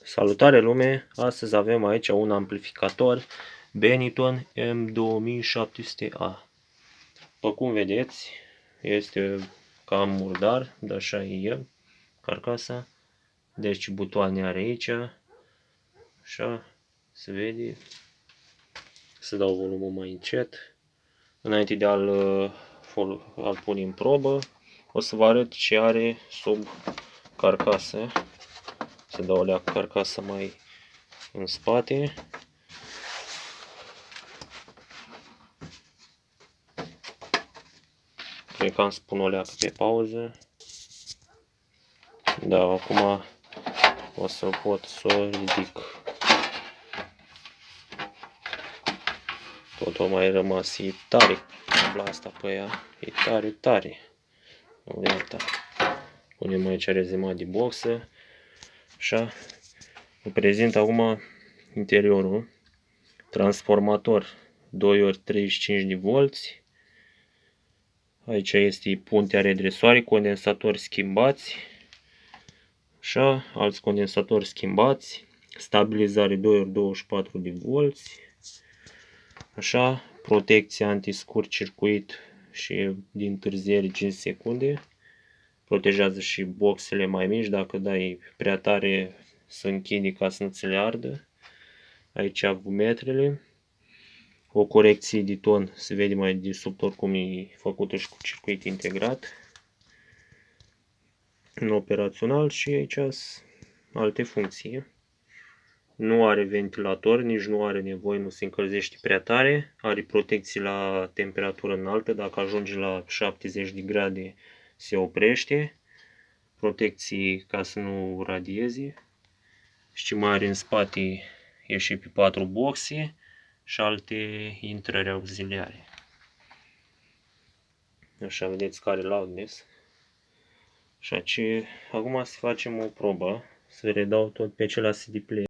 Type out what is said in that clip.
Salutare lume! Astăzi avem aici un amplificator Beniton M2700A. După cum vedeți, este cam murdar, dar așa e el, carcasa. Deci butoane are aici. Așa, se vede. Să dau volumul mai încet. Înainte de a-l pune în probă, o să vă arăt ce are sub carcasă. Să dau o leacă carcasa mai în spate. Cred că am să pun o leacă pe pauză. Da, acum o să pot să o ridic. Totul mai rămas, e tare cabla asta pe ea, e tare, tare. Iată. Punem aici rezemat de boxă. Așa. Vă prezint acum interiorul. Transformator 2x35 de volți. Aici este puntea redresoare, condensatori schimbați. Așa, alți condensatori schimbați. Stabilizare 2x24 de volți. Așa, protecție anti-scurt circuit și din întârziere 5 secunde. Protejează și boxele mai mici, dacă dai prea tare să închide ca să nu ți le ardă. Aici avometrele. O corecție de ton, se vede mai de sub tot cum e făcută și cu circuit integrat. În operațional și aici alte funcții. Nu are ventilator, nici nu are nevoie, nu se încălzește prea tare. Are protecție la temperatură înaltă, dacă ajunge la 70 de grade se oprește. Protecții ca să nu radieze. Și ce mai are în spate e și pe 4 boxe și alte intrări auxiliare. Așa, vedeți că are loudness. Așa ce acum să facem o probă, să redau tot pe acela CD player.